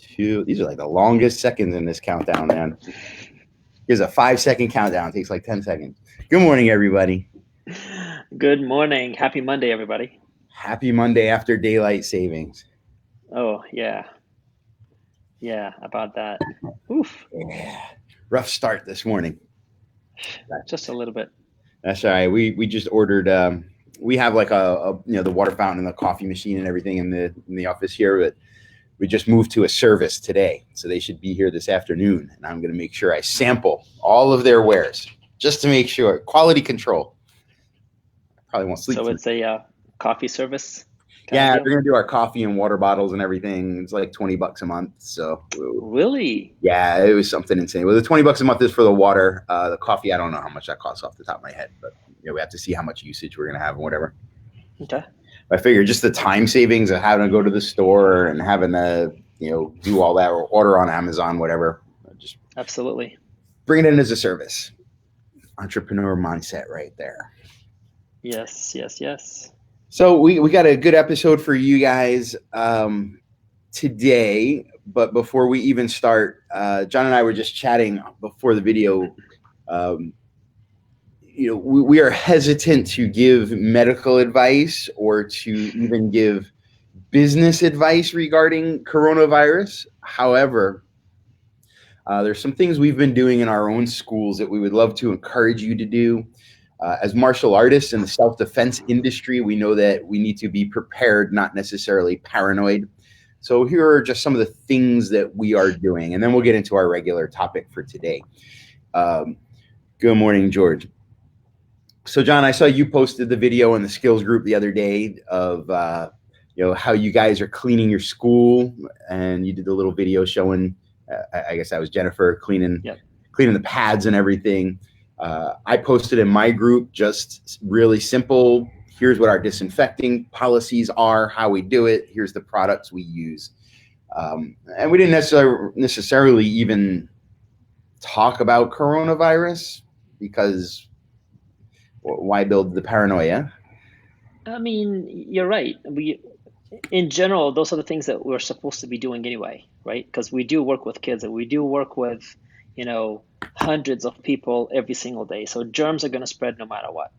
2. These are like the longest seconds in this countdown, man. Here's a 5-second countdown. It takes like 10 seconds. Good morning, everybody. Good morning. Happy Monday, everybody. Happy Monday after daylight savings. Oh, yeah. Yeah, about that. Oof, Yeah. Rough start this morning. just a little bit. That's all right. We just ordered. We have like a the water fountain and the coffee machine and everything in the office here, but we just moved to a service today, so they should be here this afternoon. And I'm going to make sure I sample all of their wares just to make sure quality control. I probably won't sleep. So it's a coffee service kind Yeah, of they're deal? gonna do our coffee and water bottles and everything. It's like $20 a month. So Really? yeah, it was something insane. Well, the $20 a month is for the water. The coffee, I don't know how much that costs off the top of my head, but we have to see how much usage we're gonna have and whatever. Okay. I figure just the time savings of having to go to the store and having to do all that or order on Amazon, whatever. Just Absolutely. bring it in as a service. Entrepreneur mindset right there. Yes, yes, yes. So we got a good episode for you guys today. But before we even start, John and I were just chatting before the video. We are hesitant to give medical advice or to even give business advice regarding coronavirus. However, there's some things we've been doing in our own schools that we would love to encourage you to do. As martial artists in the self-defense industry, we know that we need to be prepared, not necessarily paranoid. So here are just some of the things that we are doing, and then we'll get into our regular topic for today. Good morning, George. So, John, I saw you posted the video in the Skillz group the other day of how you guys are cleaning your school, and you did the little video showing. I guess that was Jennifer cleaning the pads and everything. I posted in my group just really simple. Here's what our disinfecting policies are, how we do it. Here's the products we use. And we didn't necessarily even talk about coronavirus because why build the paranoia? I mean, you're right. In general, those are the things that we're supposed to be doing anyway, right? Because we do work with kids and we do work with, hundreds of people every single day. So germs are going to spread no matter what.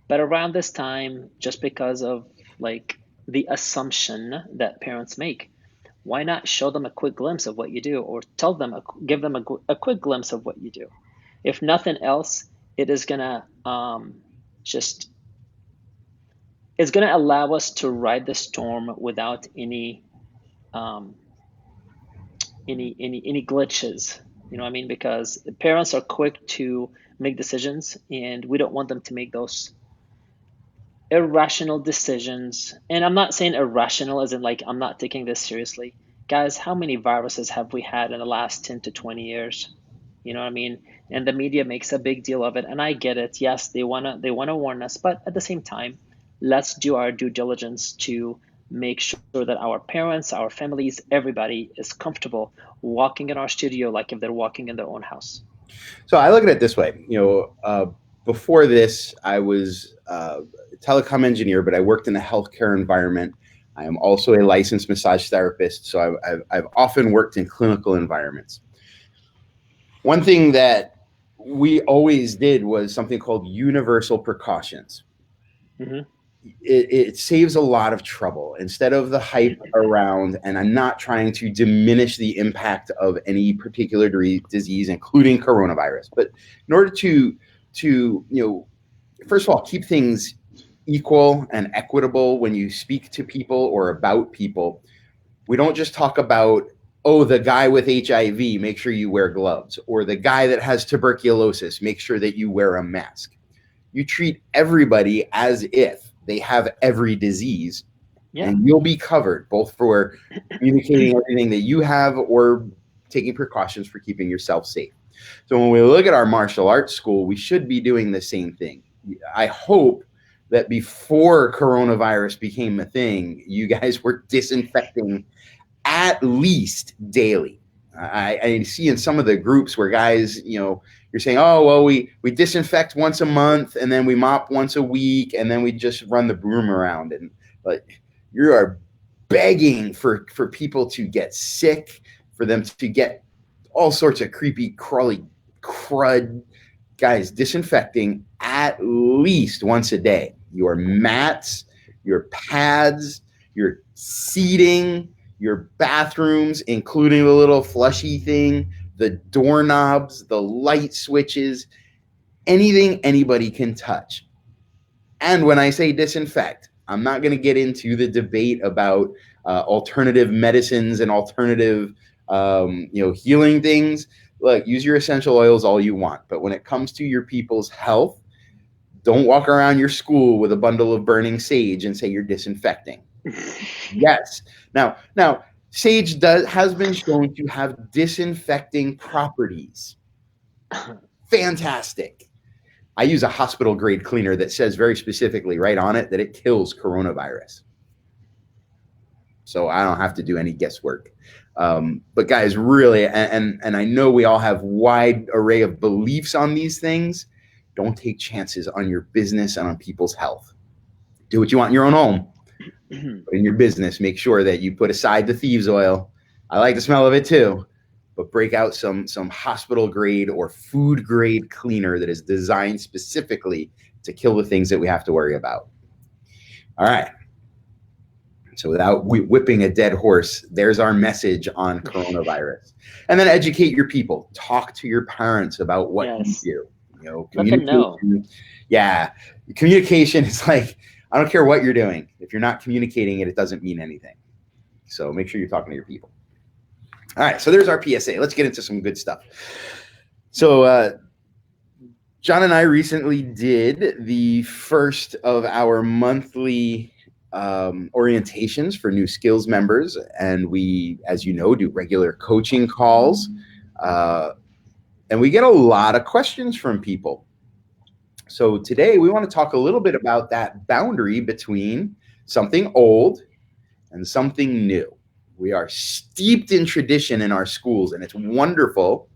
But around this time, just because of like the assumption that parents make, why not show them a quick glimpse of what you do, or give them a quick glimpse of what you do? If nothing else, it is gonna it's gonna allow us to ride the storm without any glitches. You know what I mean? Because parents are quick to make decisions, and we don't want them to make those irrational decisions. And I'm not saying irrational as in like I'm not taking this seriously. Guys, how many viruses have we had in the last 10 to 20 years? You know what I mean? And the media makes a big deal of it, and I get it. Yes, they wanna warn us, but at the same time, let's do our due diligence to make sure that our parents, our families, everybody is comfortable walking in our studio like if they're walking in their own house. So I look at it this way. Before this, I was a telecom engineer, but I worked in a healthcare environment. I am also a licensed massage therapist, so I've often worked in clinical environments. One thing that we always did was something called universal precautions. Mm-hmm. It saves a lot of trouble instead of the hype around, and I'm not trying to diminish the impact of any particular disease, including coronavirus. But in order to first of all, keep things equal and equitable when you speak to people or about people, we don't just talk about, oh, the guy with HIV, make sure you wear gloves, or the guy that has tuberculosis, make sure that you wear a mask. You treat everybody as if they have every disease, and you'll be covered both for communicating everything that you have or taking precautions for keeping yourself safe. So when we look at our martial arts school, we should be doing the same thing. I hope that before coronavirus became a thing, you guys were disinfecting at least daily. I see in some of the groups where guys, you're saying, oh, well, we disinfect once a month, and then we mop once a week, and then we just run the broom around. And but you are begging for people to get sick, for them to get all sorts of creepy, crawly crud. Guys, disinfecting at least once a day. Your mats, your pads, your seating, your bathrooms, including the little flushy thing, the doorknobs, the light switches, anything anybody can touch. And when I say disinfect, I'm not going to get into the debate about alternative medicines and alternative, healing things. Look, use your essential oils all you want, but when it comes to your people's health, don't walk around your school with a bundle of burning sage and say you're disinfecting. Yes. Now, sage has been shown to have disinfecting properties. Fantastic. I use a hospital grade cleaner that says very specifically right on it that it kills coronavirus. So I don't have to do any guesswork. But guys, really, and I know we all have wide array of beliefs on these things. Don't take chances on your business and on people's health. Do what you want in your own home. But in your business, make sure that you put aside the thieves oil. I like the smell of it too, but break out some hospital grade or food grade cleaner that is designed specifically to kill the things that we have to worry about. All right. So without whipping a dead horse, there's our message on coronavirus. And then educate your people. Talk to your parents about what you do. Let them know. Yeah. Communication is like, I don't care what you're doing. If you're not communicating it, it doesn't mean anything. So make sure you're talking to your people. All right. So there's our PSA. Let's get into some good stuff. So John and I recently did the first of our monthly orientations for new Skillz members. And we, as you know, do regular coaching calls. And we get a lot of questions from people. So today we want to talk a little bit about that boundary between something old and something new. We are steeped in tradition in our schools, and it's wonderful,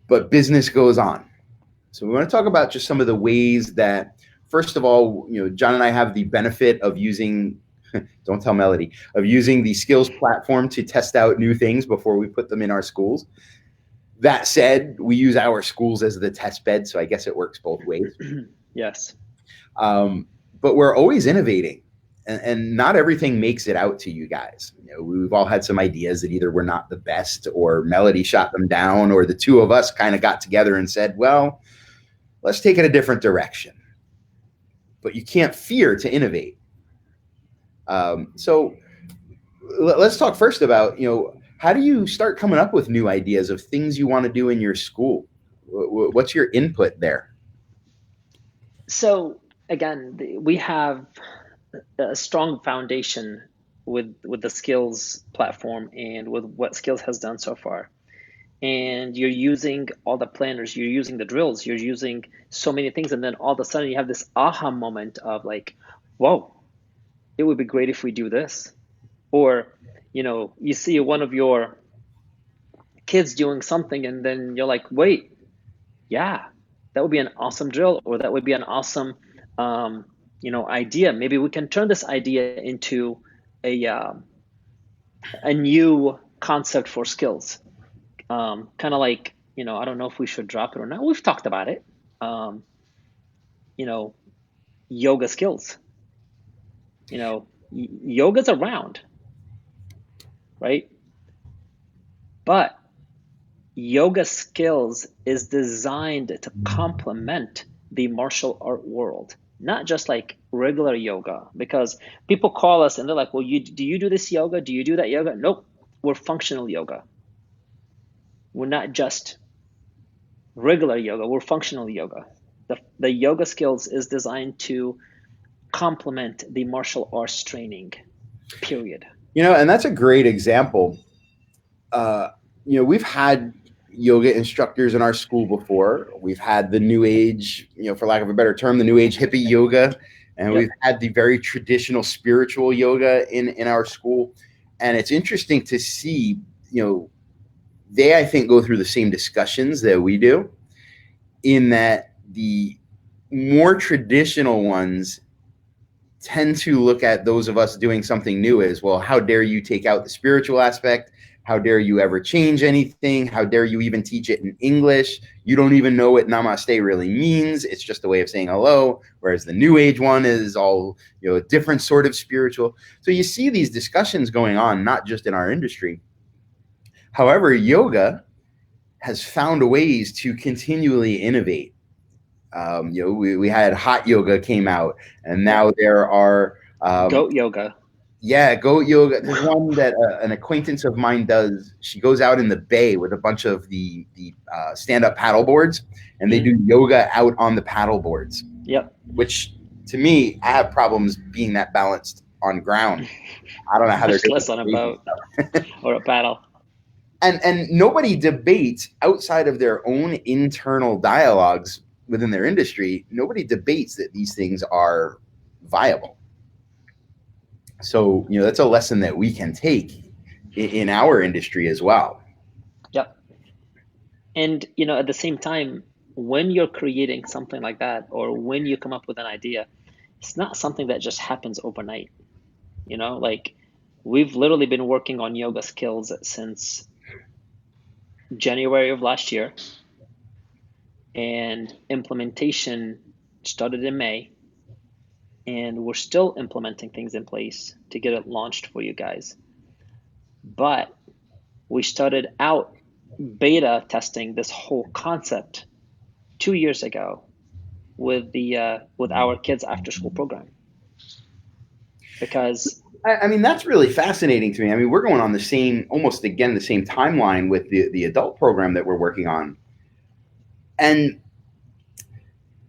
but business goes on. So we want to talk about just some of the ways that, first of all, John and I have the benefit of using, don't tell Melody, of using the Skillz platform to test out new things before we put them in our schools. That said, we use our schools as the test bed, so I guess it works both ways. Yes. But we're always innovating, and not everything makes it out to you guys. We've all had some ideas that either were not the best, or Melody shot them down, or the two of us kind of got together and said, well, let's take it a different direction. But you can't fear to innovate. So let's talk first about, how do you start coming up with new ideas of things you want to do in your school? What's your input there? So again, we have a strong foundation with the Skillz platform and with what Skillz has done so far. And you're using all the planners, you're using the drills, you're using so many things, and then all of a sudden you have this aha moment of like, whoa, it would be great if we do this. Or you see one of your kids doing something and then you're like, wait, yeah, that would be an awesome drill, or that would be an awesome, idea. Maybe we can turn this idea into a new concept for Skillz. Kind of like, I don't know if we should drop it or not. We've talked about it. Yoga skills. Yoga's around. Right? But yoga Skillz is designed to complement the martial art world, not just like regular yoga. Because people call us and they're like, well, do you do this yoga? Do you do that yoga? Nope, we're functional yoga. We're not just regular yoga, we're functional yoga. The yoga Skillz is designed to complement the martial arts training, period. And that's a great example. We've had yoga instructors in our school before. We've had the new age, for lack of a better term, the new age hippie yoga. And we've had the very traditional spiritual yoga in our school. And it's interesting to see, they, I think, go through the same discussions that we do, in that the more traditional ones tend to look at those of us doing something new as, well, how dare you take out the spiritual aspect? How dare you ever change anything? How dare you even teach it in English? You don't even know what namaste really means. It's just a way of saying hello. Whereas the new age one is all, a different sort of spiritual. So you see these discussions going on, not just in our industry. However, yoga has found ways to continually innovate. We had hot yoga came out, and now there are Goat yoga. yeah, goat yoga. There's one that an acquaintance of mine does. She goes out in the bay with a bunch of the stand up paddle boards, and they do yoga out on the paddle boards. Yep. Which to me, I have problems being that balanced on ground. I don't know how they're doing less on a boat or a paddle. And nobody debates outside of their own internal dialogues within their industry. Nobody debates that these things are viable. So, that's a lesson that we can take in our industry as well. Yep. And, at the same time, when you're creating something like that, or when you come up with an idea, it's not something that just happens overnight. Like we've literally been working on yoga Skillz since January of last year, and implementation started in May. And we're still implementing things in place to get it launched for you guys. But we started out beta testing this whole concept 2 years ago with our kids after school program. Because I mean, that's really fascinating to me. I mean, we're going on almost the same timeline with the adult program that we're working on. And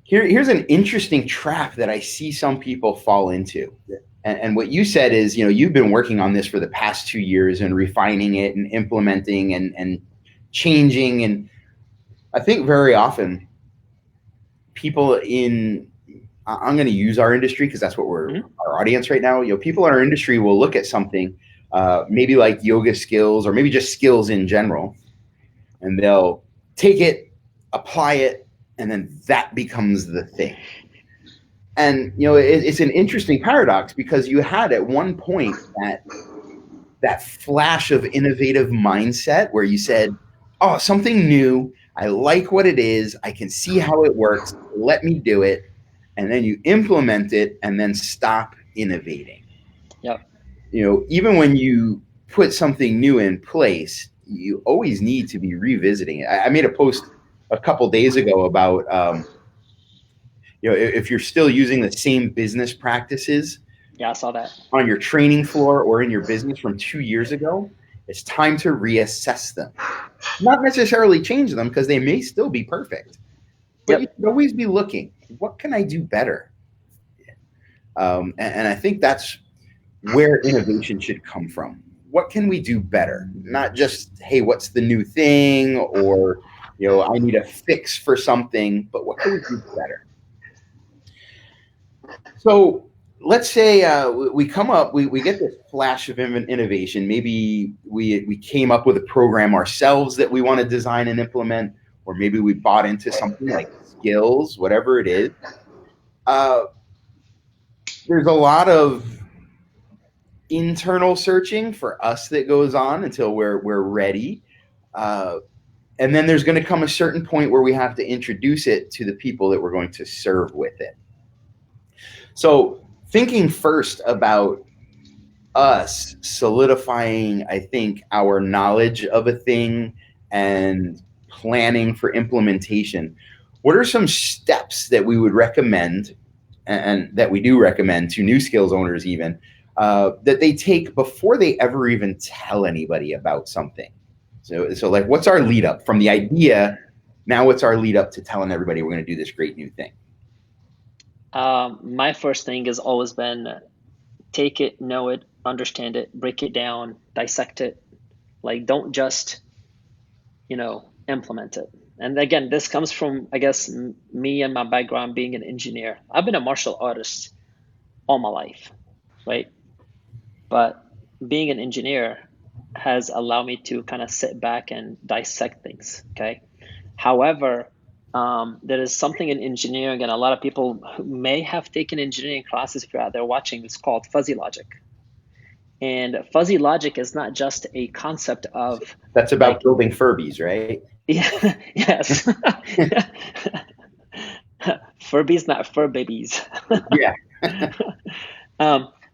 here's an interesting trap that I see some people fall into. And what you said is, you've been working on this for the past 2 years and refining it and implementing and changing. And I think very often people I'm going to use our industry because that's what our audience right now, people in our industry will look at something, maybe like yoga Skillz, or maybe just Skillz in general, and they'll take it, apply it, and then that becomes the thing. And, it's an interesting paradox because you had at one point that flash of innovative mindset where you said, oh, something new. I like what it is. I can see how it works. Let me do it. And then you implement it and then stop innovating. Yep. Even when you put something new in place, you always need to be revisiting it. I made a post a couple days ago about, if you're still using the same business practices, yeah, I saw that on your training floor or in your business from 2 years ago, it's time to reassess them. Not necessarily change them because they may still be perfect, but you should always be looking, what can I do better? And I think that's where innovation should come from. What can we do better? Not just, hey, what's the new thing? Or, I need a fix for something, but what can we do better? So let's say we come up, we get this flash of innovation. Maybe we came up with a program ourselves that we want to design and implement, or maybe we bought into something like Skillz, whatever it is. There's a lot of internal searching for us that goes on until we're ready. And then there's going to come a certain point where we have to introduce it to the people that we're going to serve with it. So thinking first about us solidifying, I think, our knowledge of a thing and planning for implementation, what are some steps that we would recommend and that we do recommend to new Skillz owners even, that they take before they ever even tell anybody about something? So like, what's our lead up from the idea? Now what's our lead up to telling everybody we're going to do this great new thing? My first thing has always been take it, know it, understand it, break it down, dissect it. Like, don't just, implement it. And again, this comes from, I guess, me and my background being an engineer. I've been a martial artist all my life, right? But being an engineer has allowed me to kind of sit back and dissect things, okay? However, There is something in engineering, and a lot of people who may have taken engineering classes, if you're out there watching, it's called fuzzy logic. And fuzzy logic is not just a concept of That's about like, building Furbies, right? yeah, yes, Furbies, not fur babies. Yeah.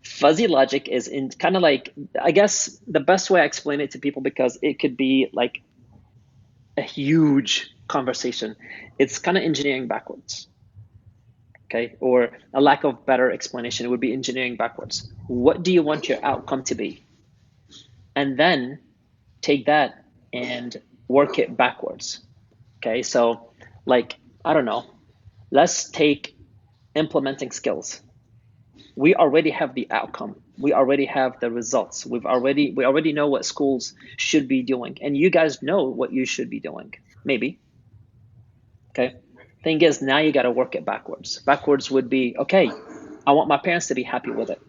Fuzzy logic is in kind of like, I guess the best way I explain it to people, because it could be like a huge conversation. It's kind of engineering backwards. Okay, or a lack of better explanation, it would be engineering backwards. What do you want your outcome to be? And then take that and work it backwards. Okay, so like, I don't know, let's take implementing Skillz. We already have the outcome. We already have the results. We already know what schools should be doing, and you guys know what you should be doing. Maybe. Okay. Thing is, now you got to work it backwards. Backwards would be, okay, I want my parents to be happy with it.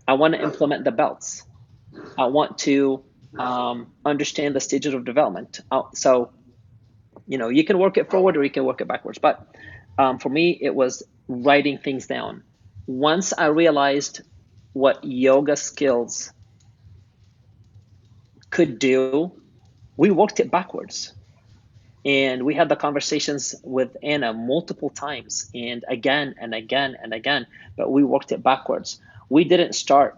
I want to implement the belts. I want to understand the stages of development. So, you can work it forward or you can work it backwards. But for me, it was writing things down. Once I realized what yoga skills could do, we worked it backwards. And we had the conversations with Anna multiple times and again and again and again, but we worked it backwards. We didn't start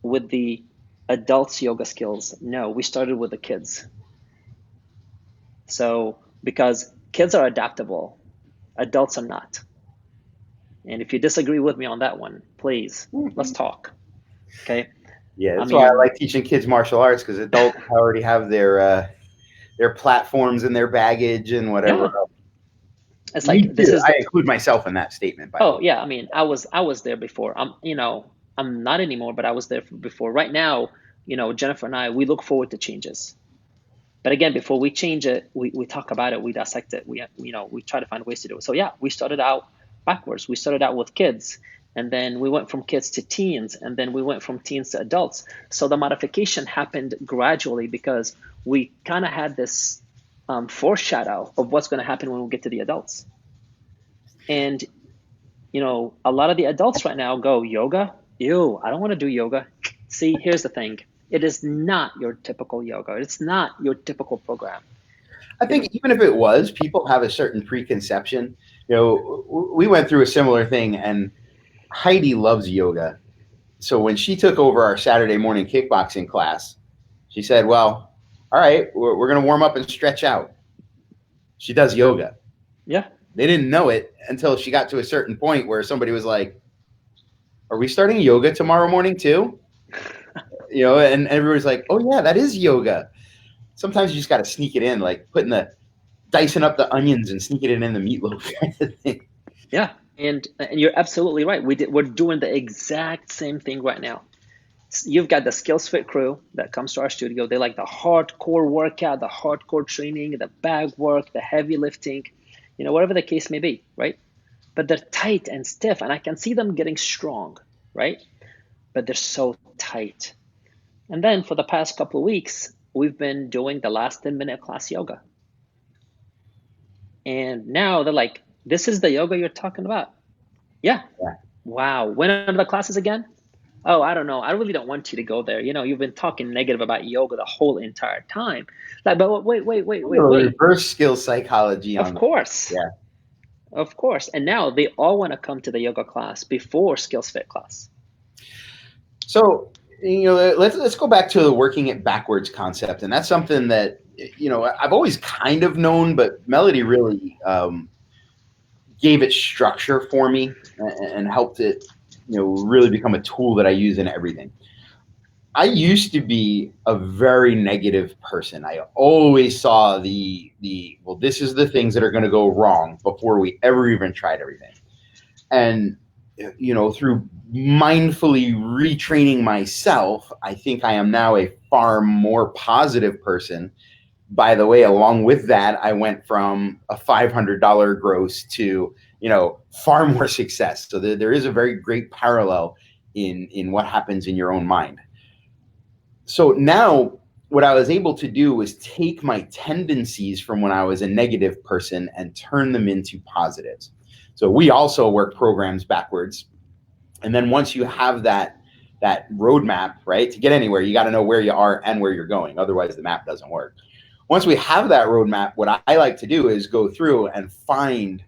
with the adults yoga skills. No, we started with the kids. So, because kids are adaptable, adults are not. And if you disagree with me on that one, please, let's talk. Okay. Yeah, that's why I like teaching kids martial arts, because adults already have their platforms and their baggage and whatever. Yeah. It's like, I include myself in that statement. Yeah. I mean, I was there before. I'm not anymore, but I was there before. Right now, Jennifer and I, we look forward to changes. But again, before we change it, we talk about it, we dissect it, we try to find ways to do it. So yeah, we started out backwards. We started out with kids, and then we went from kids to teens, and then we went from teens to adults. So the modification happened gradually, because we kind of had this foreshadow of what's going to happen when we get to the adults. And a lot of the adults right now go, yoga? Ew, I don't want to do yoga. See, here's the thing. It is not your typical yoga. It's not your typical program. I think even if it was, people have a certain preconception. We went through a similar thing, and Heidi loves yoga. So when she took over our Saturday morning kickboxing class, she said, well, all right, we're going to warm up and stretch out. She does yoga. Yeah. They didn't know it until she got to a certain point where somebody was like, are we starting yoga tomorrow morning too? And everybody's like, oh yeah, that is yoga. Sometimes you just got to sneak it in, like dicing up the onions and sneaking it in the meatloaf kind of thing. Yeah. And you're absolutely right. We're doing the exact same thing right now. You've got the Skillz Fit crew that comes to our studio. They like the hardcore workout, the hardcore training, the bag work, the heavy lifting, whatever the case may be, right? But they're tight and stiff, and I can see them getting strong, right? But they're so tight. And then for the past couple of weeks, we've been doing the last 10-minute class yoga. And now they're like, this is the yoga you're talking about? Yeah. Wow. When are the classes again? Oh, I don't know. I really don't want you to go there. You've been talking negative about yoga the whole entire time. Like, but wait. Reverse skill psychology. Of course. Yeah. Of course. And now they all want to come to the yoga class before Skillz Fit class. So, let's go back to the working it backwards concept. And that's something that, I've always kind of known, but Melody really gave it structure for me and helped it, really become a tool that I use in everything. I used to be a very negative person. I always saw well, this is the things that are going to go wrong before we ever even tried everything. And, through mindfully retraining myself, I think I am now a far more positive person. By the way, along with that, I went from a $500 gross to, far more success. So there is a very great parallel in what happens in your own mind. So now what I was able to do was take my tendencies from when I was a negative person and turn them into positives. So we also work programs backwards. And then once you have that roadmap, right, to get anywhere, you got to know where you are and where you're going. Otherwise, the map doesn't work. Once we have that roadmap, what I like to do is go through and find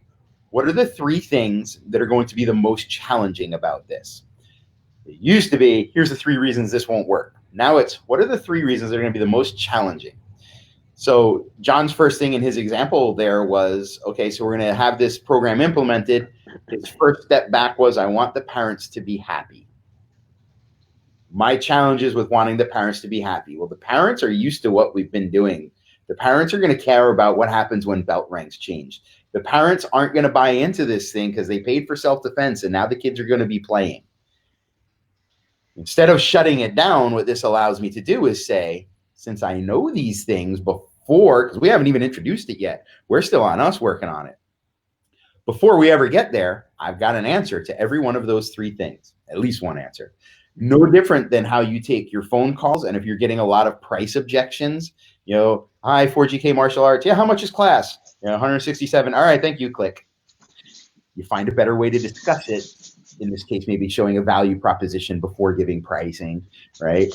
what are the 3 things that are going to be the most challenging about this. It used to be, here's the 3 reasons this won't work. Now it's, what are the 3 reasons that are going to be the most challenging? So John's first thing in his example there was, okay, so we're going to have this program implemented. His first step back was, I want the parents to be happy. My challenge is with wanting the parents to be happy. Well, the parents are used to what we've been doing. The parents are going to care about what happens when belt ranks change. The parents aren't going to buy into this thing because they paid for self-defense and now the kids are going to be playing. Instead of shutting it down, what this allows me to do is say, since I know these things before, because we haven't even introduced it yet, we're still on us working on it. Before we ever get there, I've got an answer to every one of those 3 things, at least one answer. No different than how you take your phone calls. And if you're getting a lot of price objections, hi, 4GK martial arts. Yeah, how much is class? 167. All right, thank you. Click. You find a better way to discuss it. In this case, maybe showing a value proposition before giving pricing, right?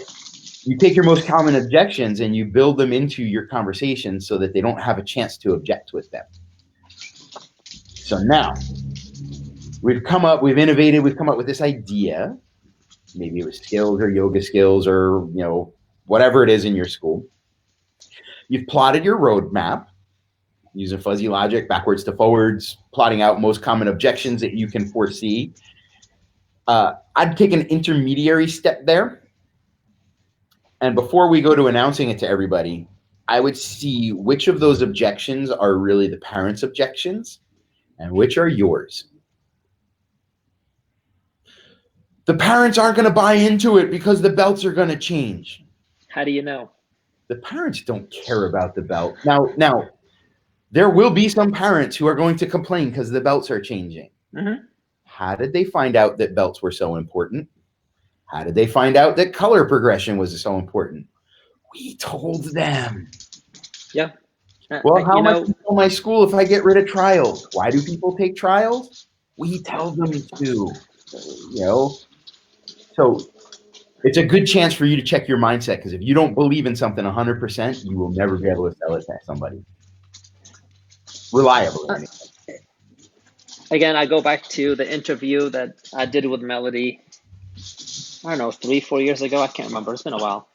You take your most common objections and you build them into your conversation so that they don't have a chance to object with them. So now we've innovated, we've come up with this idea. Maybe it was Skillz or yoga skills or, whatever it is in your school. You've plotted your roadmap using fuzzy logic, backwards to forwards, plotting out most common objections that you can foresee. I'd take an intermediary step there. And before we go to announcing it to everybody, I would see which of those objections are really the parents' objections and which are yours. The parents aren't going to buy into it because the belts are going to change. How do you know? The parents don't care about the belt. Now, there will be some parents who are going to complain because the belts are changing. Mm-hmm. How did they find out that belts were so important? How did they find out that color progression was so important? We told them. Yeah. Well, how much do my school if I get rid of trials? Why do people take trials? We tell them to. So it's a good chance for you to check your mindset, because if you don't believe in something 100%, you will never be able to sell it to somebody reliably. Again, I go back to the interview that I did with Melody, I don't know, 3-4 years ago. I can't remember. It's been a while.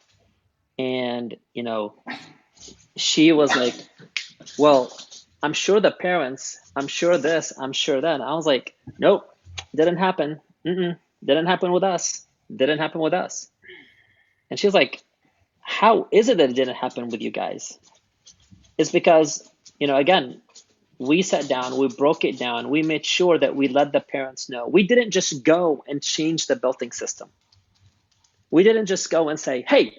And, she was like, well, I'm sure the parents, I'm sure this, I'm sure that. I was like, nope, didn't happen. Didn't happen with us. Didn't happen with us. And she was like, how is it that it didn't happen with you guys? It's because, again, we sat down, we broke it down, we made sure that we let the parents know. We didn't just go and change the belting system. We didn't just go and say, hey,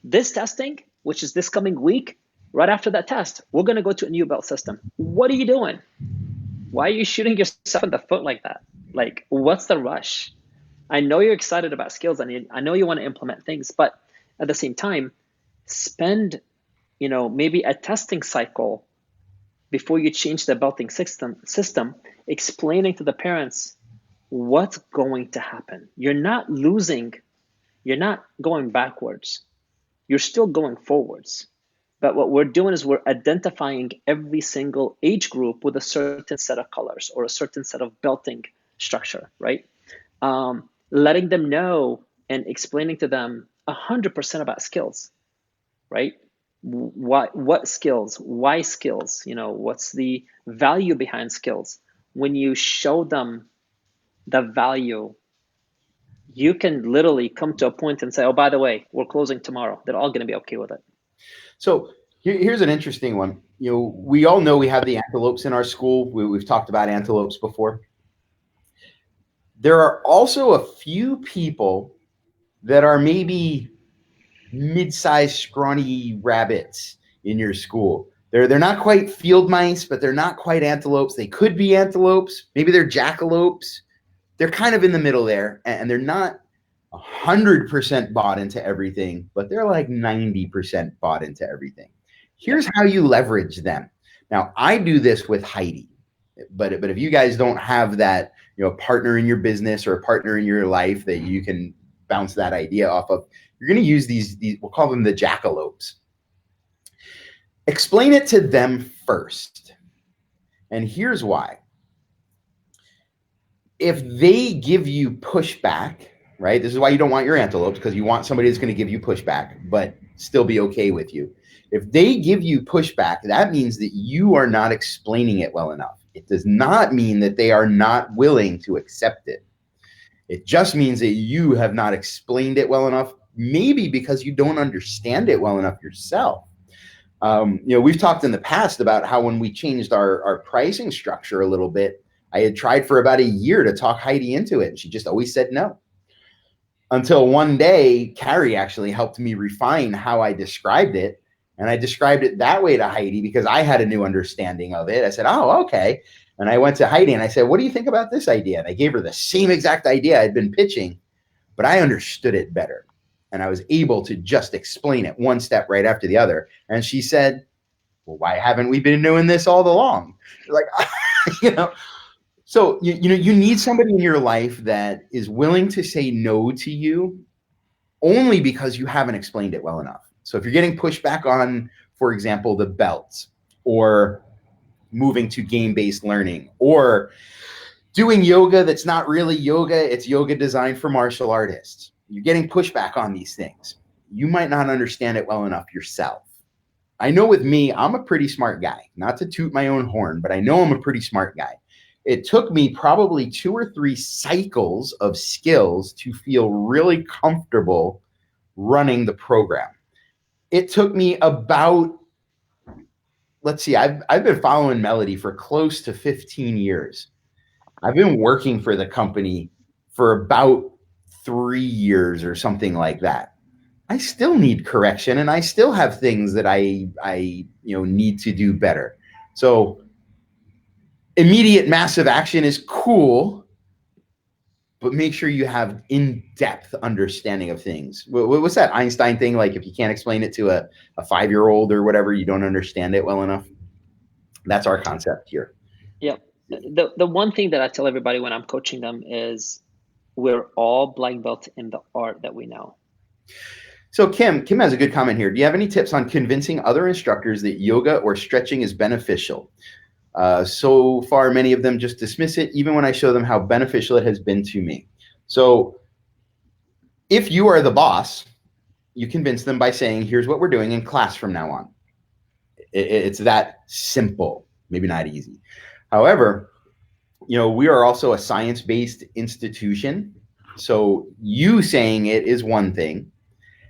this testing, which is this coming week, right after that test, we're going to go to a new belt system. What are you doing? Why are you shooting yourself in the foot like that? Like, what's the rush? I know you're excited about Skillz, and I know you want to implement things, but at the same time, spend, maybe a testing cycle before you change the belting system, explaining to the parents what's going to happen. You're not losing. You're not going backwards. You're still going forwards. But what we're doing is we're identifying every single age group with a certain set of colors or a certain set of belting structure, right? Letting them know and explaining to them 100% about Skillz, right? What skills? Why Skillz? What's the value behind Skillz? When you show them the value, you can literally come to a point and say, oh, by the way, we're closing tomorrow. They're all going to be okay with it. So here's an interesting one. We all know we have the antelopes in our school. We've talked about antelopes before. There are also a few people that are maybe mid-sized, scrawny rabbits in your school. They're not quite field mice, but they're not quite antelopes. They could be antelopes. Maybe they're jackalopes. They're kind of in the middle there, and they're not 100% bought into everything, but they're like 90% bought into everything. Yep. Here's how you leverage them. Now, I do this with Heidi, but if you guys don't have that, partner in your business or a partner in your life that you can bounce that idea off of, you're going to use these, we'll call them the jackalopes. Explain it to them first. And here's why. If they give you pushback, right? This is why you don't want your antelopes, because you want somebody that's going to give you pushback, but still be okay with you. If they give you pushback, that means that you are not explaining it well enough. It does not mean that they are not willing to accept it. It just means that you have not explained it well enough, maybe because you don't understand it well enough yourself. We've talked in the past about how when we changed our pricing structure a little bit, I had tried for about a year to talk Heidi into it, and she just always said no. Until one day, Carrie actually helped me refine how I described it. And I described it that way to Heidi because I had a new understanding of it. I said, oh, okay. And I went to Heidi and I said, what do you think about this idea? And I gave her the same exact idea I'd been pitching, but I understood it better. And I was able to just explain it one step right after the other. And she said, well, why haven't we been doing this all along? Like, So you need somebody in your life that is willing to say no to you only because you haven't explained it well enough. So if you're getting pushback on, for example, the belts, or moving to game-based learning, or doing yoga that's not really yoga, it's yoga designed for martial artists. You're getting pushback on these things. You might not understand it well enough yourself. I know with me, I'm a pretty smart guy. Not to toot my own horn, but I know I'm a pretty smart guy. It took me probably 2 or 3 cycles of Skillz to feel really comfortable running the program. It took me about, let's see, I've been following Melody for close to 15 years. I've been working for the company for about 3 years or something like that. I still need correction, and I still have things that I need to do better. So immediate massive action is cool, but make sure you have in-depth understanding of things. What's that Einstein thing? Like, if you can't explain it to a 5-year-old or whatever, you don't understand it well enough. That's our concept here. Yep. The one thing that I tell everybody when I'm coaching them is we're all black belt in the art that we know. So Kim has a good comment here. Do you have any tips on convincing other instructors that yoga or stretching is beneficial? So far, many of them just dismiss it, even when I show them how beneficial it has been to me. So if you are the boss, you convince them by saying, here's what we're doing in class from now on. It's that simple, maybe not easy. However, we are also a science-based institution. So you saying it is one thing.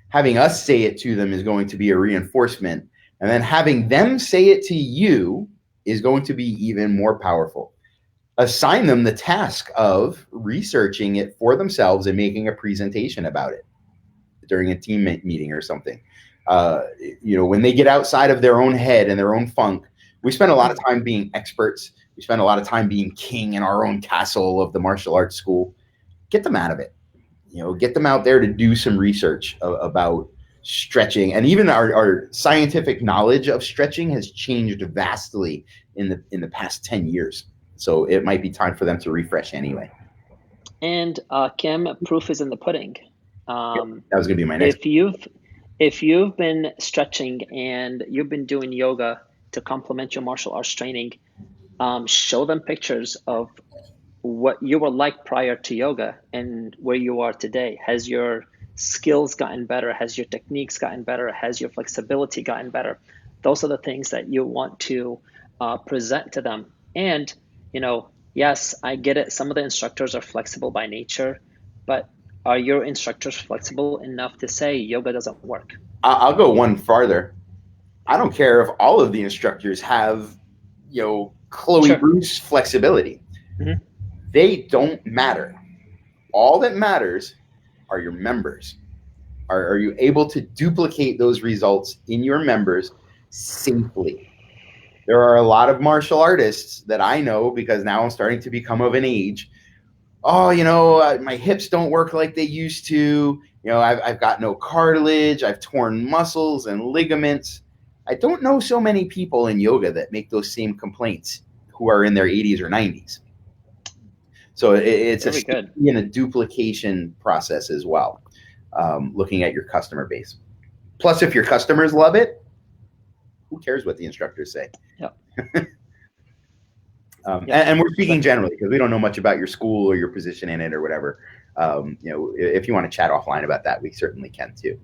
Having us say it to them is going to be a reinforcement. And then having them say it to you is going to be even more powerful. Assign them the task of researching it for themselves and making a presentation about it during a team meeting or something. When they get outside of their own head and their own funk, we spend a lot of time being experts. We spend a lot of time being king in our own castle of the martial arts school. Get them out of it. Get them out there to do some research about stretching, and even our scientific knowledge of stretching has changed vastly in the past 10 years. So it might be time for them to refresh anyway. And Kim, proof is in the pudding. That was going to be my next. If you've been stretching and you've been doing yoga to complement your martial arts training, show them pictures of what you were like prior to yoga and where you are today. Has your skills gotten better? Has your techniques gotten better? Has your flexibility gotten better? Those are the things that you want to present to them. And, yes, I get it. Some of the instructors are flexible by nature, but are your instructors flexible enough to say yoga doesn't work? I'll go one farther. I don't care if all of the instructors have, Chloe Bruce flexibility. Mm-hmm. They don't matter. All that matters are your members. Are you able to duplicate those results in your members safely? There are a lot of martial artists that I know, because now I'm starting to become of an age, oh, my hips don't work like they used to. I've got no cartilage. I've torn muscles and ligaments. I don't know so many people in yoga that make those same complaints who are in their 80s or 90s. So it's a Very good. safety and a duplication process as well, looking at your customer base. Plus, if your customers love it, who cares what the instructors say? Yeah. And we're speaking generally because we don't know much about your school or your position in it or whatever. If you want to chat offline about that, we certainly can too.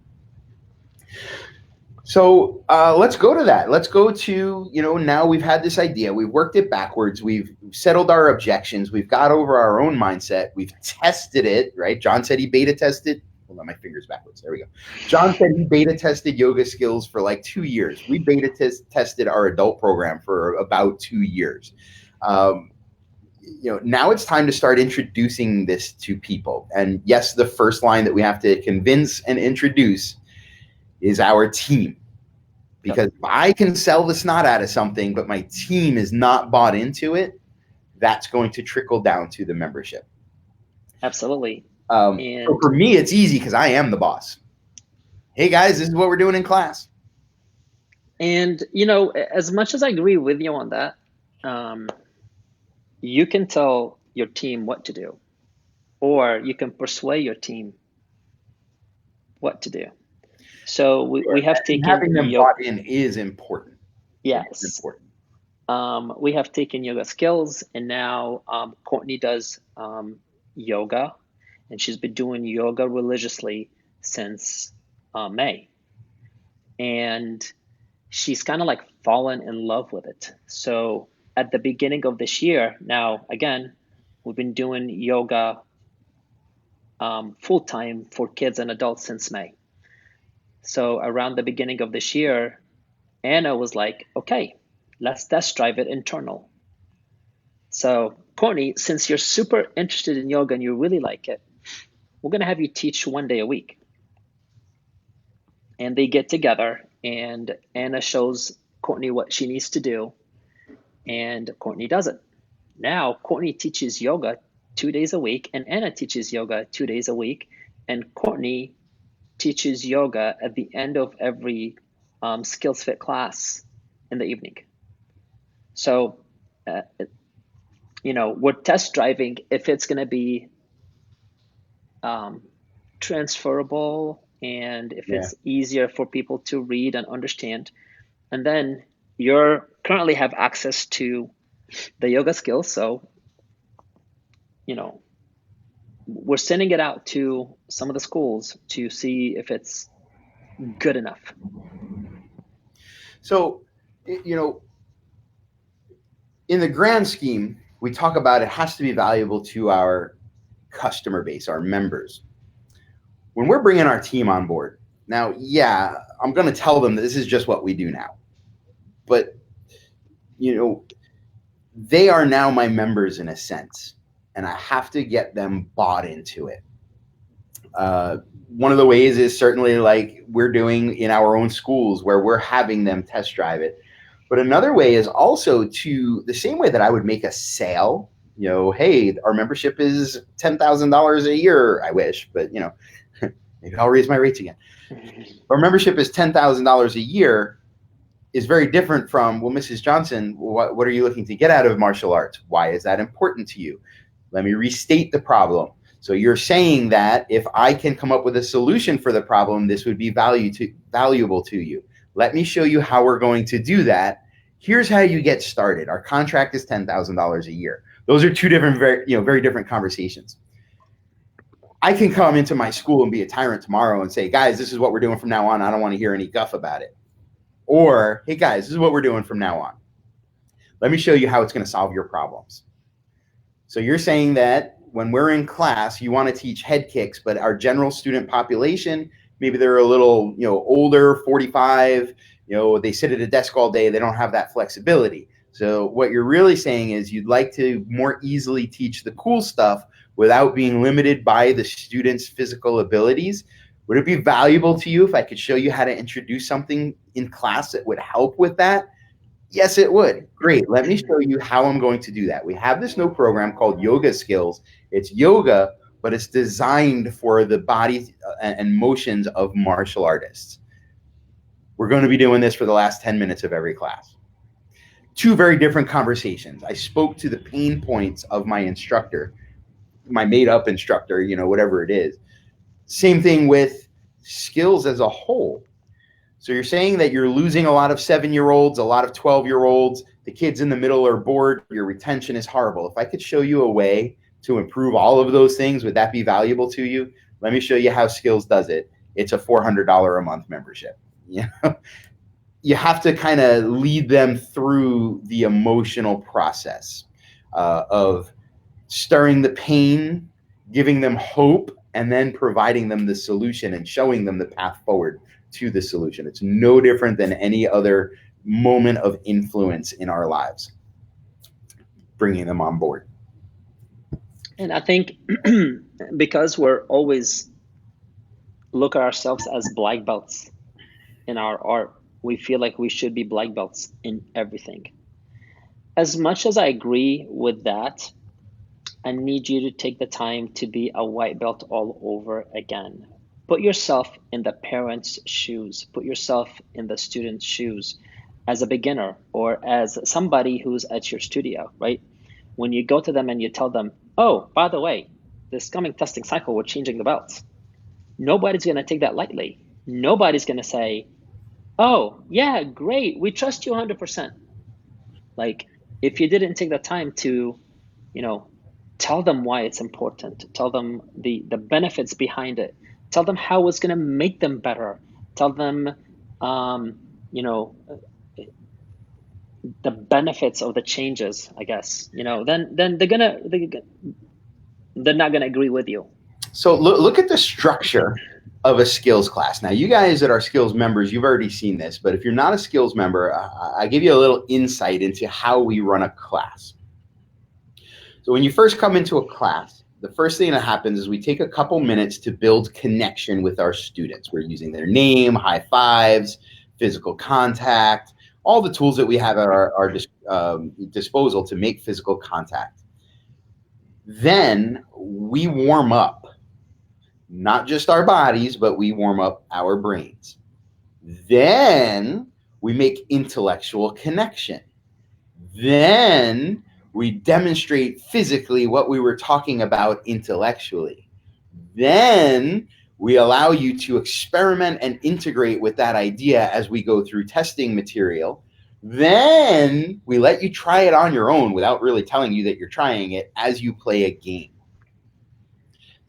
So let's go to that. Let's go to, now we've had this idea. We've worked it backwards. We've settled our objections. We've got over our own mindset. We've tested it, right? John said he beta tested. Hold on, my fingers backwards. There we go. John said he beta tested Yoga Skillz for like 2 years. We beta tested our adult program for about 2 years. Now it's time to start introducing this to people. And yes, the first line that we have to convince and introduce is our team. Because if I can sell the snot out of something, but my team is not bought into it, that's going to trickle down to the membership. Absolutely. So for me, it's easy because I am the boss. Hey guys, this is what we're doing in class. And, as much as I agree with you on that, you can tell your team what to do, or you can persuade your team what to do. So we have taken having them bought in is important. Yes, it's important. We have taken Yoga Skillz, and now Courtney does yoga, and she's been doing yoga religiously since May, and she's kind of like fallen in love with it. So at the beginning of this year, now again, we've been doing yoga full time for kids and adults since May. So around the beginning of this year, Anna was like, okay, let's test drive it internal. So Courtney, since you're super interested in yoga and you really like it, we're going to have you teach 1 day a week. And they get together and Anna shows Courtney what she needs to do, and Courtney does it. Now Courtney teaches yoga 2 days a week, and Anna teaches yoga 2 days a week, and Courtney teaches yoga at the end of every Skillz Fit class in the evening. So, we're test driving if it's going to be transferable and if it's easier for people to read and understand. And then you currently have access to the yoga skills. So, we're sending it out to some of the schools to see if it's good enough. So, in the grand scheme, we talk about it has to be valuable to our customer base, our members. When we're bringing our team on board, now, I'm going to tell them that this is just what we do now. But, they are now my members in a sense. And I have to get them bought into it. One of the ways is certainly like we're doing in our own schools where we're having them test drive it. But another way is also to the same way that I would make a sale, hey, our membership is $10,000 a year. I wish, but maybe I'll raise my rates again. Our membership is $10,000 a year is very different from, well, Mrs. Johnson, what are you looking to get out of martial arts? Why is that important to you? Let me restate the problem. So you're saying that if I can come up with a solution for the problem, this would be valuable to you. Let me show you how we're going to do that. Here's how you get started. Our contract is $10,000 a year. Those are two different, very different conversations. I can come into my school and be a tyrant tomorrow and say, guys, this is what we're doing from now on. I don't want to hear any guff about it. Or, hey guys, this is what we're doing from now on. Let me show you how it's going to solve your problems. So you're saying that when we're in class, you want to teach head kicks, but our general student population, maybe they're a little, older, 45, they sit at a desk all day. They don't have that flexibility. So what you're really saying is you'd like to more easily teach the cool stuff without being limited by the student's physical abilities. Would it be valuable to you if I could show you how to introduce something in class that would help with that? Yes, it would. Great. Let me show you how I'm going to do that. We have this new program called Yoga Skillz. It's yoga, but it's designed for the body and motions of martial artists. We're going to be doing this for the last 10 minutes of every class. Two very different conversations. I spoke to the pain points of my instructor, my made up instructor, whatever it is. Same thing with Skillz as a whole. So you're saying that you're losing a lot of 7-year-olds, a lot of 12-year-olds, the kids in the middle are bored, your retention is horrible. If I could show you a way to improve all of those things, would that be valuable to you? Let me show you how Skillz does it. It's a $400 a month membership. You have to kind of lead them through the emotional process of stirring the pain, giving them hope, and then providing them the solution and showing them the path forward to the solution. It's no different than any other moment of influence in our lives, bringing them on board. And I think because we're always look at ourselves as black belts in our art, we feel like we should be black belts in everything. As much as I agree with that, I need you to take the time to be a white belt all over again. Put yourself in the parent's shoes. Put yourself in the student's shoes as a beginner or as somebody who's at your studio, right? When you go to them and you tell them, oh, by the way, this coming testing cycle, we're changing the belts. Nobody's going to take that lightly. Nobody's going to say, oh, yeah, great. We trust you 100%. Like, if you didn't take the time to, tell them why it's important, tell them the benefits behind it, tell them how it's going to make them better, tell them, the benefits of the changes, I guess, then they're not going to agree with you. So look at the structure of a Skillz class. Now, you guys that are Skillz members, you've already seen this, but if you're not a Skillz member, I give you a little insight into how we run a class. So when you first come into a class, the first thing that happens is we take a couple minutes to build connection with our students. We're using their name, high fives, physical contact, all the tools that we have at our disposal to make physical contact. Then we warm up, not just our bodies, but we warm up our brains. Then we make intellectual connection. Then we demonstrate physically what we were talking about intellectually. Then we allow you to experiment and integrate with that idea as we go through testing material. Then we let you try it on your own without really telling you that you're trying it as you play a game.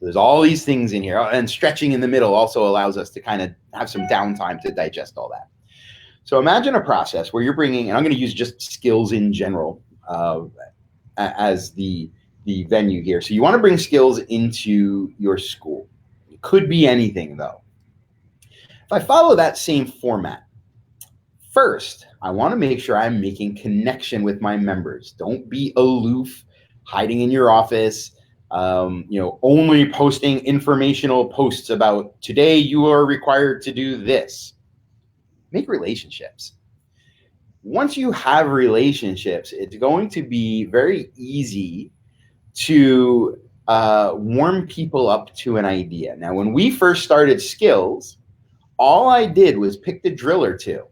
There's all these things in here, and stretching in the middle also allows us to kind of have some downtime to digest all that. So imagine a process where you're bringing, and I'm going to use just Skillz in general as the venue here. So you want to bring Skillz into your school. It could be anything, though. If I follow that same format, first, I want to make sure I'm making connection with my members. Don't be aloof, hiding in your office, only posting informational posts about today you are required to do this. Make relationships. Once you have relationships, it's going to be very easy to warm people up to an idea. Now, when we first started Skillz, all I did was pick the drill or two,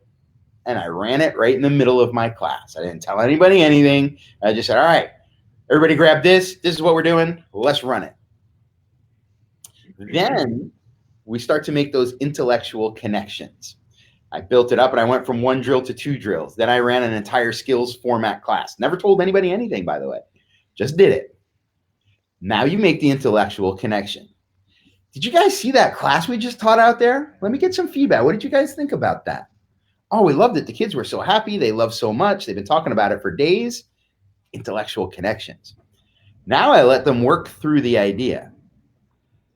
and I ran it right in the middle of my class. I didn't tell anybody anything. I just said, all right, everybody grab this. This is what we're doing. Let's run it. Then we start to make those intellectual connections. I built it up and I went from 1 drill to 2 drills. Then I ran an entire Skillz format class. Never told anybody anything, by the way. Just did it. Now you make the intellectual connection. Did you guys see that class we just taught out there? Let me get some feedback. What did you guys think about that? Oh, we loved it. The kids were so happy. They loved so much. They've been talking about it for days. Intellectual connections. Now I let them work through the idea.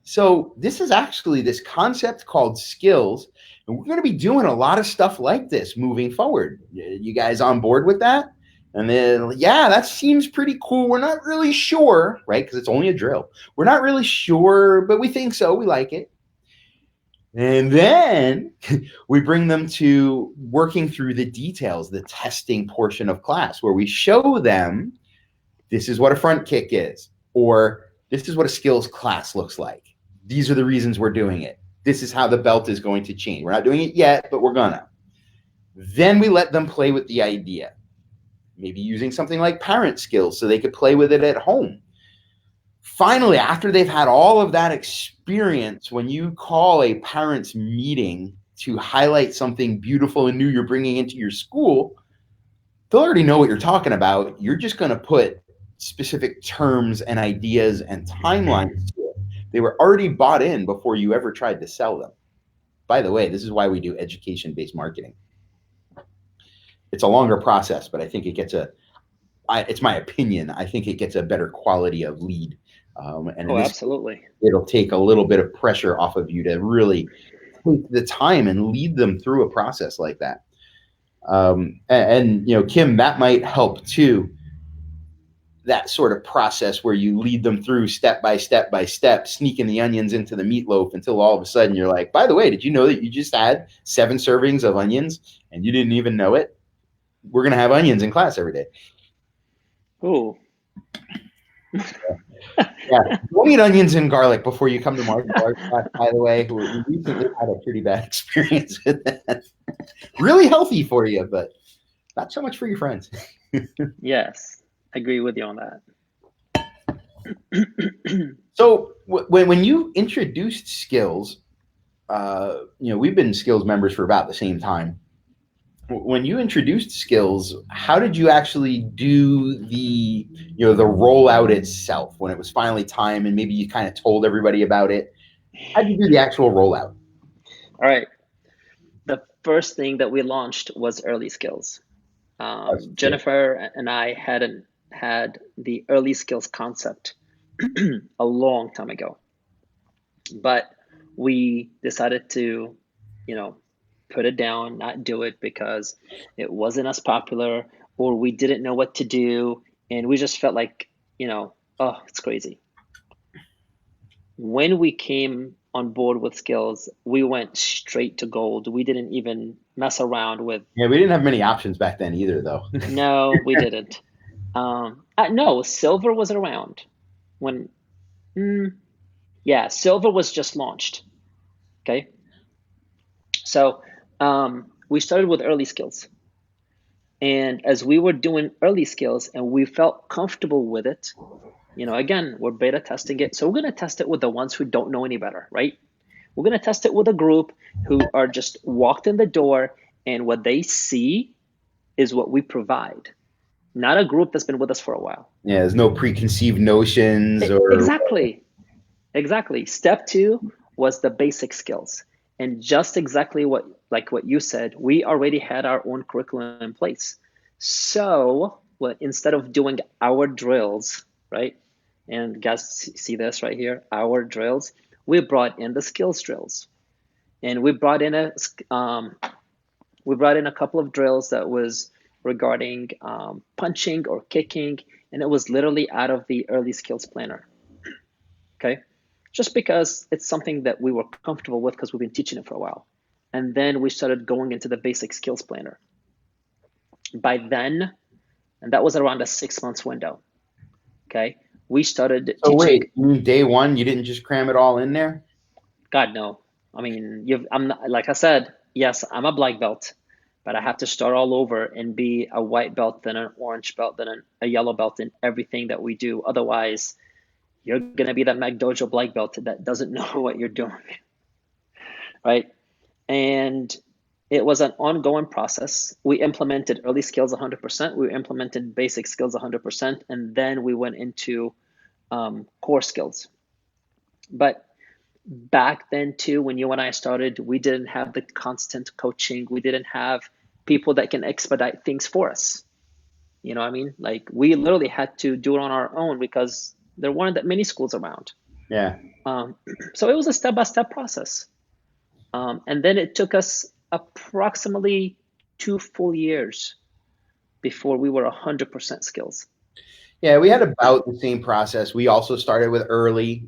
So this is actually this concept called Skillz, and we're going to be doing a lot of stuff like this moving forward. You guys on board with that? And then, yeah, that seems pretty cool. We're not really sure, right? Because it's only a drill. We're not really sure, but we think so. We like it. And then we bring them to working through the details, the testing portion of class, where we show them this is what a front kick is, or this is what a skills class looks like. These are the reasons we're doing it. This is how the belt is going to change. We're not doing it yet, but we're gonna. Then we let them play with the idea, maybe using something like parent skills so they could play with it at home. Finally, after they've had all of that experience, when you call a parents' meeting to highlight something beautiful and new you're bringing into your school, they'll already know what you're talking about. You're just going to put specific terms and ideas and timelines to it. They were already bought in before you ever tried to sell them. By the way, this is why we do education-based marketing. It's a longer process, but I think it gets it's my opinion, I think it gets a better quality of lead. And Oh, this, absolutely. it'll take a little bit of pressure off of you to really take the time and lead them through a process like that. And you know, Kim, that might help too. That sort of process where you lead them through step by step by step, sneaking the onions into the meatloaf until all of a sudden you're like, by the way, did you know that you just had 7 servings of onions and you didn't even know it? We're going to have onions in class every day. Ooh. Yeah, don't eat onions and garlic before you come to martial arts class, by the way. We recently had a pretty bad experience with that. Really healthy for you, but not so much for your friends. Yes, I agree with you on that. So when you introduced Skillz, you know, we've been Skillz members for about the same time. When you introduced Skillz, how did you actually do the, you know, the rollout itself when it was finally time and maybe you kind of told everybody about it? How did you do the actual rollout? All right. The first thing that we launched was Early Skills. Jennifer and I had the Early Skills concept a long time ago, but we decided to, you know, put it down, not do it because it wasn't as popular or we didn't know what to do. And we just felt like, you know, oh, it's crazy. When we came on board with Skillz, we went straight to gold. We didn't even mess around with. Yeah, we didn't have many options back then either, though. No, we didn't. No, silver was around when. Yeah, silver was just launched. Okay, so we started with Early Skills, and as we were doing Early Skills and we felt comfortable with it, you know, again, we're beta testing it, so we're going to test it with the ones who don't know any better, right? We're going to test it with a group who are just walked in the door, and what they see is what we provide, not a group that's been with us for a while. Yeah, there's no preconceived notions or. Exactly. Step 2 was the basic skills. And just exactly what you said, we already had our own curriculum in place. So instead of doing our drills, right? And guys see this right here, our drills, we brought in the skills drills. And we brought in a couple of drills that was regarding punching or kicking, and it was literally out of the Early Skills Planner. Okay, just because it's something that we were comfortable with because we've been teaching it for a while. And then we started going into the basic skills planner. By then, and that was around a 6 months window. Okay, we started So teaching. wait, day one, you didn't just cram it all in there? God, no. I mean, I'm not, like I said, yes, I'm a black belt, but I have to start all over and be a white belt, then an orange belt, then a yellow belt in everything that we do. Otherwise, you're going to be that McDojo black belt that doesn't know what you're doing, right? And it was an ongoing process. We implemented Early Skills 100%. We implemented basic skills 100%. And then we went into core skills. But back then too, when you and I started, we didn't have the constant coaching. We didn't have people that can expedite things for us. You know what I mean? Like we literally had to do it on our own because there weren't that many schools around. Yeah. So it was a step-by-step process. And then it took us approximately 2 full years before we were 100% skills. Yeah, we had about the same process. We also started with early.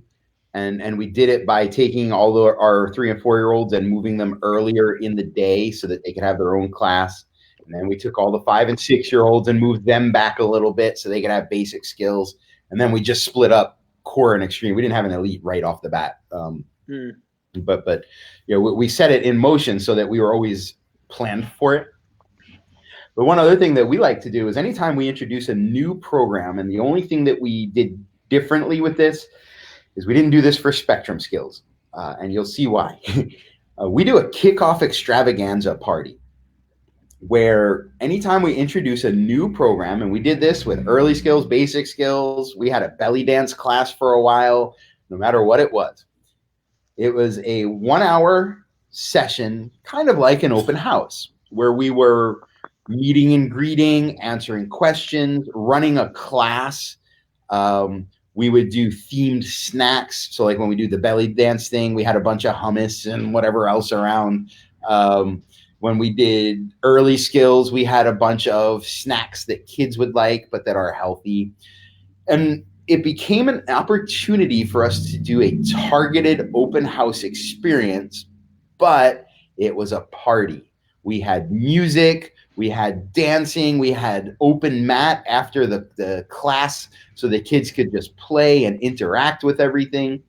And we did it by taking all our 3 and 4 year olds and moving them earlier in the day so that they could have their own class. And then we took all the 5 and 6 year olds and moved them back a little bit so they could have basic skills. And then we just split up core and extreme. We didn't have an elite right off the bat. But we set it in motion so that we were always planned for it. But one other thing that we like to do is anytime we introduce a new program, and the only thing that we did differently with this is we didn't do this for Spectrum Skillz, and you'll see why. We do a kickoff extravaganza party where anytime we introduce a new program, and we did this with early skills, basic skills, we had a belly dance class for a while, no matter what it was. It was a 1 hour session, kind of like an open house, where we were meeting and greeting, answering questions, running a class. We would do themed snacks. So like when we do the belly dance thing, we had a bunch of hummus and whatever else around. When we did early skills, we had a bunch of snacks that kids would like, but that are healthy. And it became an opportunity for us to do a targeted open house experience, but it was a party. We had music, we had dancing, we had open mat after the class so the kids could just play and interact with everything.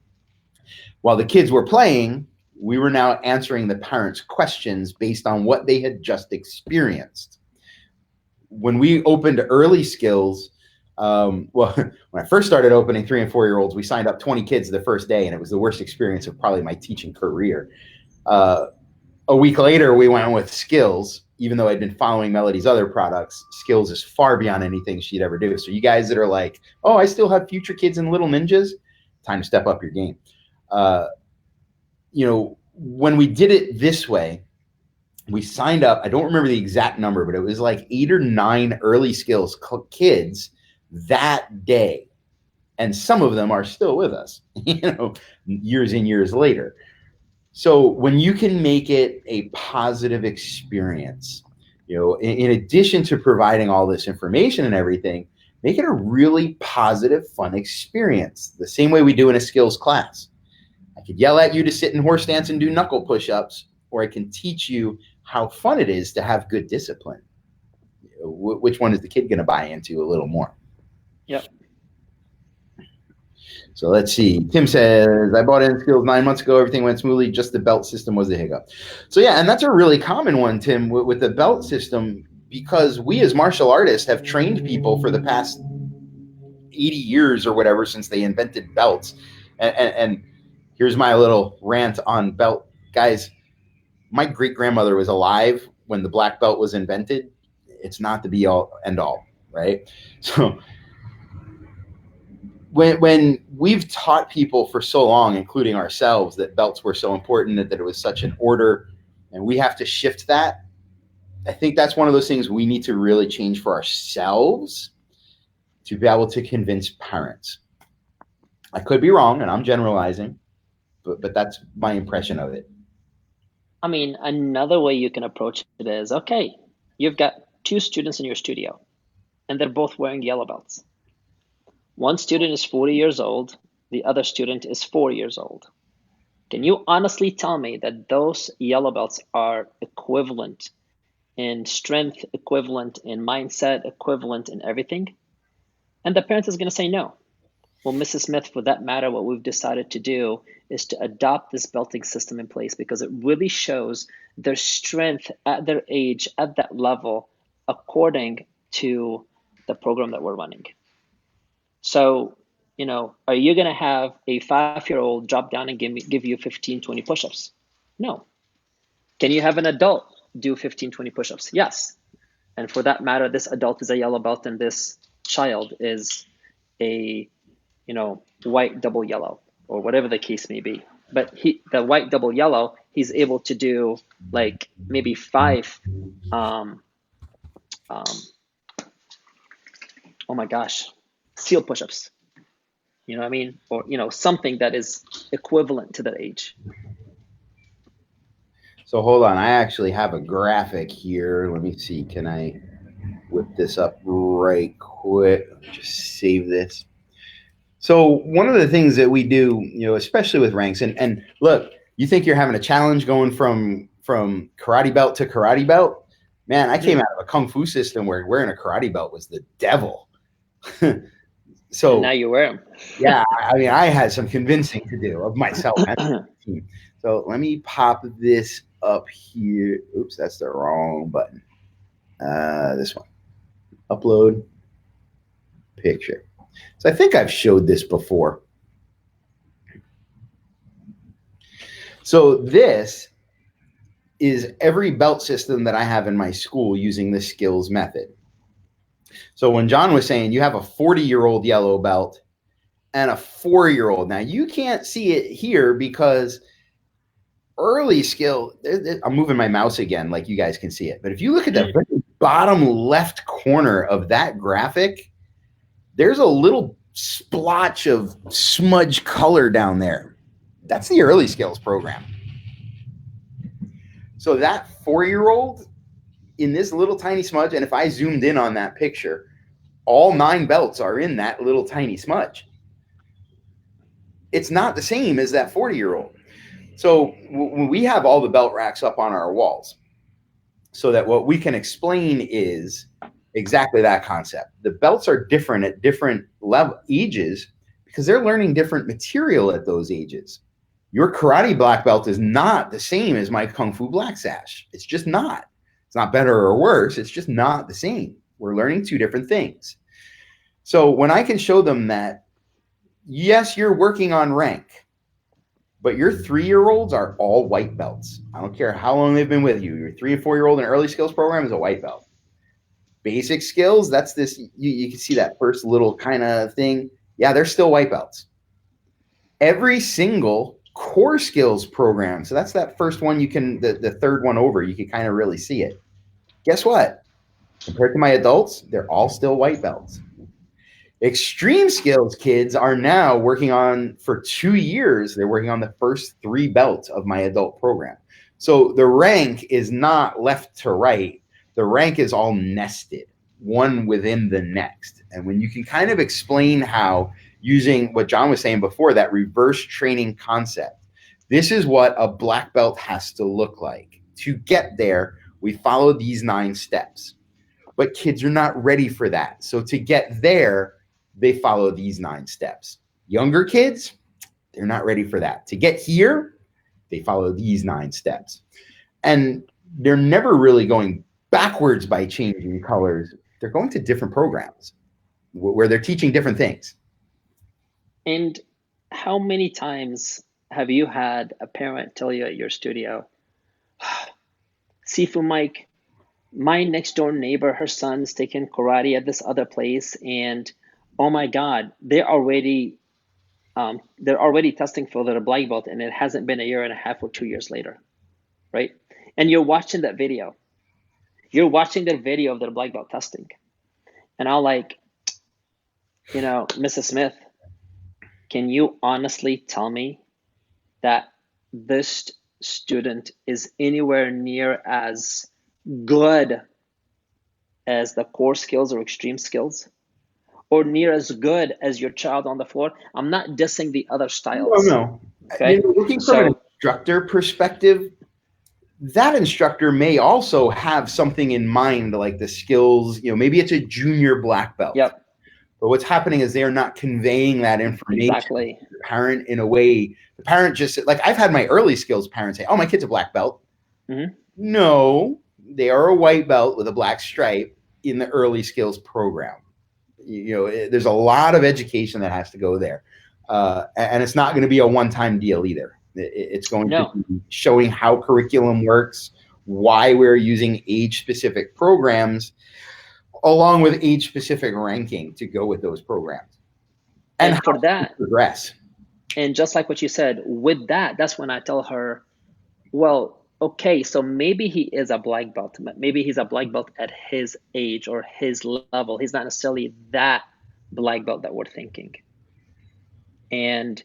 While the kids were playing, we were now answering the parents' questions based on what they had just experienced. When we opened early skills, when I first started opening 3 and 4 year olds, we signed up 20 kids the first day, and it was the worst experience of probably my teaching career. A week later, we went with Skillz. Even though I'd been following Melody's other products, Skillz is far beyond anything she'd ever do. So you guys that are like, oh, I still have future kids and little ninjas, time to step up your game. When we did it this way, we signed up, I don't remember the exact number, but it was like 8 or 9 early skills kids that day. And some of them are still with us, years and years later. So when you can make it a positive experience, in addition to providing all this information and everything, make it a really positive, fun experience. The same way we do in a skills class. I could yell at you to sit in horse stance and do knuckle push-ups, or I can teach you how fun it is to have good discipline. Which one is the kid going to buy into a little more? Yep. So let's see. Tim says, I bought in Skillz 9 months ago. Everything went smoothly. Just the belt system was the hiccup. So yeah, and that's a really common one, Tim, with the belt system, because we as martial artists have trained people for the past 80 years or whatever since they invented belts. And here's my little rant on belt. Guys, my great-grandmother was alive when the black belt was invented. It's not the be-all, end-all, right? So when we've taught people for so long, including ourselves, that belts were so important, that it was such an order, and we have to shift that, I think that's one of those things we need to really change for ourselves to be able to convince parents. I could be wrong, and I'm generalizing, but that's my impression of it. I mean, another way you can approach it is, okay, you've got 2 students in your studio, and they're both wearing yellow belts. One student is 40 years old, the other student is 4 years old. Can you honestly tell me that those yellow belts are equivalent in strength, equivalent in mindset, equivalent in everything? And the parent is going to say no. Well, Mrs. Smith, for that matter, what we've decided to do is to adopt this belting system in place because it really shows their strength at their age, at that level, according to the program that we're running. So, are you going to have a 5-year-old drop down and give you 15, 20 push-ups? No. Can you have an adult do 15, 20 push-ups? Yes. And for that matter, this adult is a yellow belt and this child is a, white double yellow or whatever the case may be. But the white double yellow, he's able to do like maybe 5, oh my gosh, seal push-ups, you know what I mean? Or, something that is equivalent to their age. So hold on, I actually have a graphic here. Let me see, can I whip this up right quick? Just save this. So one of the things that we do, especially with ranks, and look, you think you're having a challenge going from karate belt to karate belt? Man, I came out of a kung fu system where wearing a karate belt was the devil. So and now you wear them. Yeah, I mean, I had some convincing to do of myself and the team. So let me pop this up here. Oops, that's the wrong button. This one. Upload picture. So I think I've showed this before. So this is every belt system that I have in my school using the Skillz method. So when John was saying you have a 40-year-old yellow belt and a 4-year-old. Now you can't see it here because early skill, I'm moving my mouse again like you guys can see it. But if you look at the very bottom left corner of that graphic, there's a little splotch of smudge color down there. That's the early skills program. So that 4-year-old in this little tiny smudge, and if I zoomed in on that picture, all 9 belts are in that little tiny smudge. It's not the same as that 40-year-old. So we have all the belt racks up on our walls so that what we can explain is exactly that concept. The belts are different at different ages because they're learning different material at those ages. Your karate black belt is not the same as my kung fu black sash. It's just not. It's not better or worse. It's just not the same. We're learning 2 different things. So when I can show them that, yes, you're working on rank, but your 3-year-olds are all white belts. I don't care how long they've been with you. Your 3 and 4-year-old in early skills program is a white belt. Basic skills, that's this, you can see that first little kind of thing. Yeah, they're still white belts. Every single core skills program, so that's that first one, you can, the third one over, you can kind of really see it. Guess what? Compared to my adults, they're all still white belts. Extreme skills kids are now working on, for 2 years, they're working on the first 3 belts of my adult program. So the rank is not left to right. The rank is all nested, one within the next. And when you can kind of explain how, using what John was saying before, that reverse training concept, this is what a black belt has to look like. To get there, we follow these 9 steps. But kids are not ready for that. So to get there, they follow these 9 steps. Younger kids, they're not ready for that. To get here, they follow these 9 steps. And they're never really going backwards by changing colors. They're going to different programs where they're teaching different things. And how many times have you had a parent tell you at your studio, Sifu Mike, my next door neighbor, her son's taking karate at this other place, and oh my God, they're already testing for their black belt, and it hasn't been a year and a half or 2 years later, right? And you're watching that video. You're watching their video of their black belt testing. And I'll like, Mrs. Smith, can you honestly tell me that this student is anywhere near as good as the core skills or extreme skills? Or near as good as your child on the floor? I'm not dissing the other styles. Oh, no. Okay. Looking from an instructor perspective, that instructor may also have something in mind, like the skills, maybe it's a junior black belt. Yep. But what's happening is they're not conveying that information to the parent in a way. The parent just, like, I've had my early skills parents say, oh, my kid's a black belt. Mm-hmm. No, they are a white belt with a black stripe in the early skills program. There's a lot of education that has to go there. And it's not going to be a one-time deal either. It's going to be showing how curriculum works, why we're using age-specific programs, along with age-specific ranking to go with those programs. And for that, progress. And just like what you said, with that, that's when I tell her, well, okay, so maybe he is a black belt. Maybe he's a black belt at his age or his level. He's not necessarily that black belt that we're thinking. And,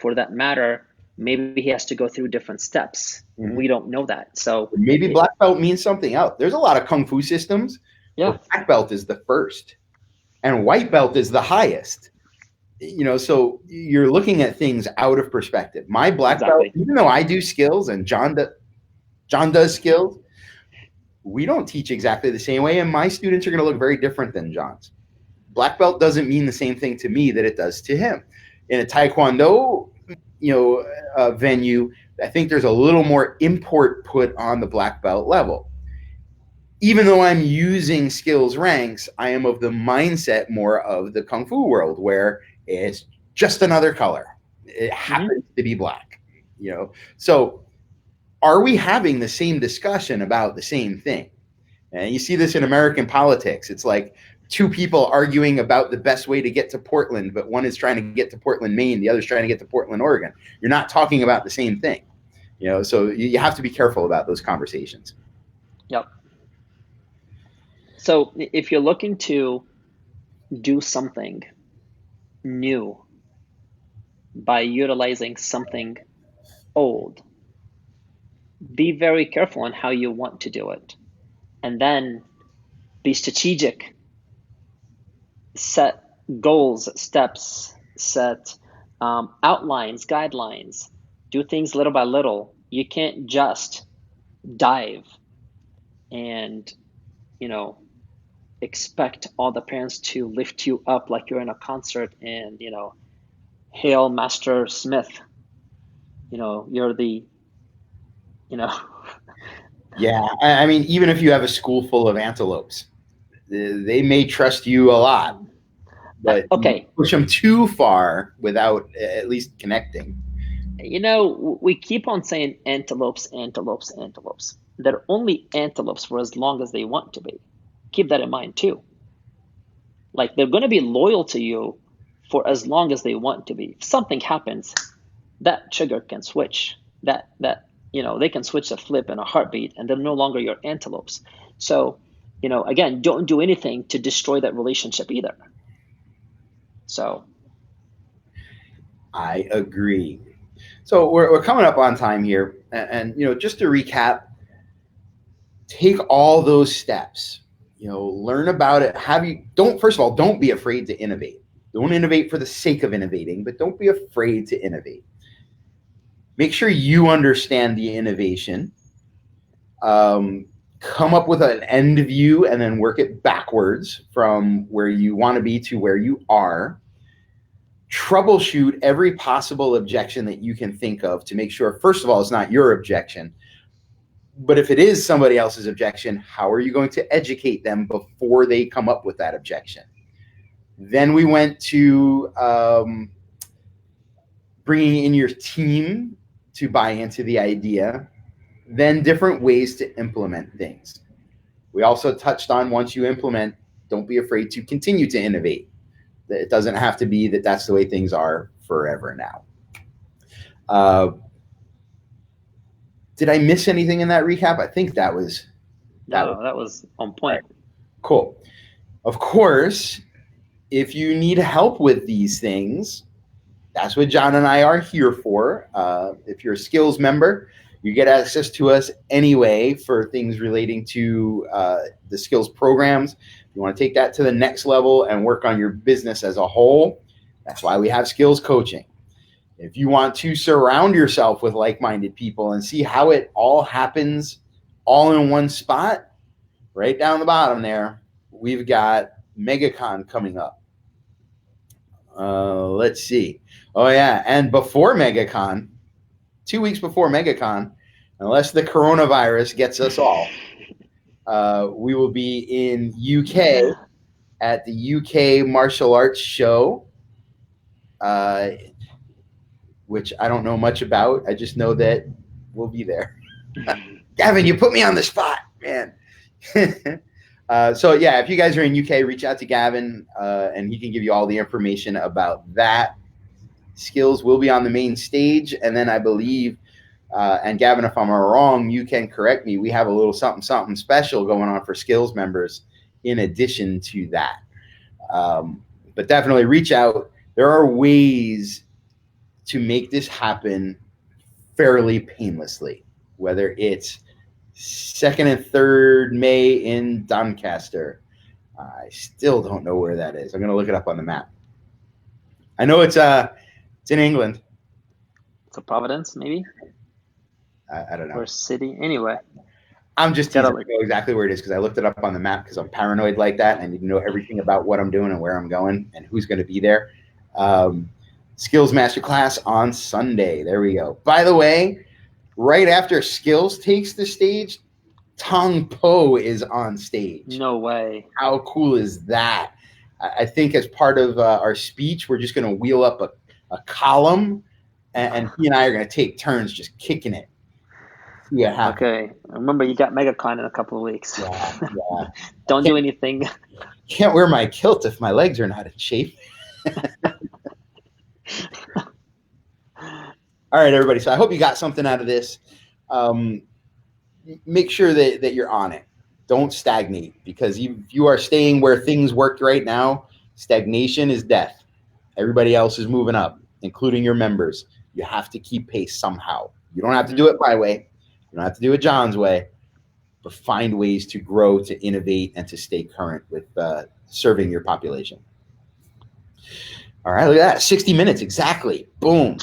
for that matter, maybe he has to go through different steps. Mm-hmm. We don't know that. So maybe black belt means something else. There's a lot of kung fu systems. Yeah. Black belt is the first and white belt is the highest. So you're looking at things out of perspective. My black belt, Exactly. even though I do Skillz and John does Skillz, we don't teach exactly the same way, and my students are going to look very different than John's. Black belt doesn't mean the same thing to me that it does to him. In a Taekwondo, venue, I think there's a little more import put on the black belt level. Even though I'm using Skillz ranks, I am of the mindset more of the Kung Fu world where it's just another color. It happens to be black, So are we having the same discussion about the same thing? And you see this in American politics. It's like two people arguing about the best way to get to Portland, but one is trying to get to Portland, Maine. The other's trying to get to Portland, Oregon. You're not talking about the same thing, so you have to be careful about those conversations. Yep. So if you're looking to do something new by utilizing something old, be very careful on how you want to do it. And then be strategic. Set goals, steps, set outlines, guidelines. Do things little by little. You can't just dive and, expect all the parents to lift you up like you're in a concert and, hail Master Smith. You're the, Yeah, I mean, even if you have a school full of antelopes, they may trust you a lot, but okay. You push them too far without at least connecting. We keep on saying antelopes, antelopes, antelopes. They're only antelopes for as long as they want to be. Keep that in mind too. Like, they're going to be loyal to you for as long as they want to be. If something happens, that trigger can switch. They can switch a flip in a heartbeat, and they're no longer your antelopes. So, again, don't do anything to destroy that relationship either. So, I agree. So we're coming up on time here, and just to recap, take all those steps. Learn about it. First of all, don't be afraid to innovate. Don't innovate for the sake of innovating, but don't be afraid to innovate. Make sure you understand the innovation. Come up with an end view and then work it backwards from where you want to be to where you are. Troubleshoot every possible objection that you can think of to make sure, first of all, it's not your objection. But if it is somebody else's objection, how are you going to educate them before they come up with that objection? Then we went to bringing in your team to buy into the idea, then different ways to implement things. We also touched on, once you implement, don't be afraid to continue to innovate. It doesn't have to be that that's the way things are forever now. Did I miss anything in that recap? I think that was on point. Right. Cool. Of course, if you need help with these things, that's what John and I are here for. If you're a Skillz member, you get access to us anyway for things relating to the Skillz programs. If you want to take that to the next level and work on your business as a whole, that's why we have Skillz coaching. If you want to surround yourself with like-minded people and see how it all happens all in one spot, right down the bottom there, we've got MegaCon coming up. Let's see. Oh, yeah. And before MegaCon, 2 weeks before MegaCon, unless the coronavirus gets us all, we will be in UK at the UK Martial Arts Show, which I don't know much about. I just know that we'll be there. Gavin, you put me on the spot, man. So yeah, if you guys are in UK, reach out to Gavin, and he can give you all the information about that. Skillz will be on the main stage, and then I believe, and Gavin, if I'm wrong, you can correct me, we have a little something special going on for Skillz members in addition to that. But definitely reach out. There are ways to make this happen fairly painlessly, whether it's 2nd and 3rd May in Doncaster. I still don't know where that is. I'm going to look it up on the map. I know it's in England. It's a Providence, maybe, I don't know. or city. Anyway, I'm just teasing. gotta I know exactly where it is because I looked it up on the map because I'm paranoid like that and I need to know everything about what I'm doing and where I'm going and who's going to be there. Skillz Masterclass on Sunday. There we go. By the way, right after Skillz takes the stage, Tong Po is on stage. No way. How cool is that? I think as part of our speech, we're just going to wheel up a column and he and I are going to take turns just kicking it. Yeah. Okay. Remember, you got MegaCon in a couple of weeks. Yeah. Don't do anything. Can't wear my kilt if my legs are not in shape. All right, everybody. So I hope you got something out of this. Make sure that you're on it. Don't stagnate because you are staying where things work right now. Stagnation is death. Everybody else is moving up, including your members. You have to keep pace somehow. You don't have to do it my way. You don't have to do it John's way, but find ways to grow, to innovate, and to stay current with serving your population. All right, look at that. 60 minutes, exactly. Boom.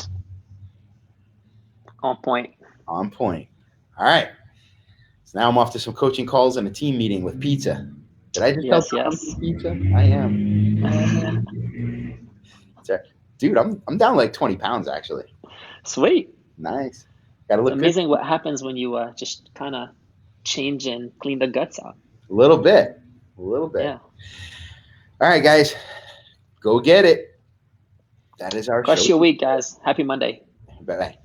On point. On point. All right. So now I'm off to some coaching calls and a team meeting with pizza. Did I just tell pizza? I am. Dude, I'm down like 20 pounds, actually. Sweet. Nice. Gotta look amazing good. What happens when you just kind of change and clean the guts out. A little bit. Yeah. All right, guys. Go get it. That is our show. Crush your week, guys. Happy Monday. Bye-bye.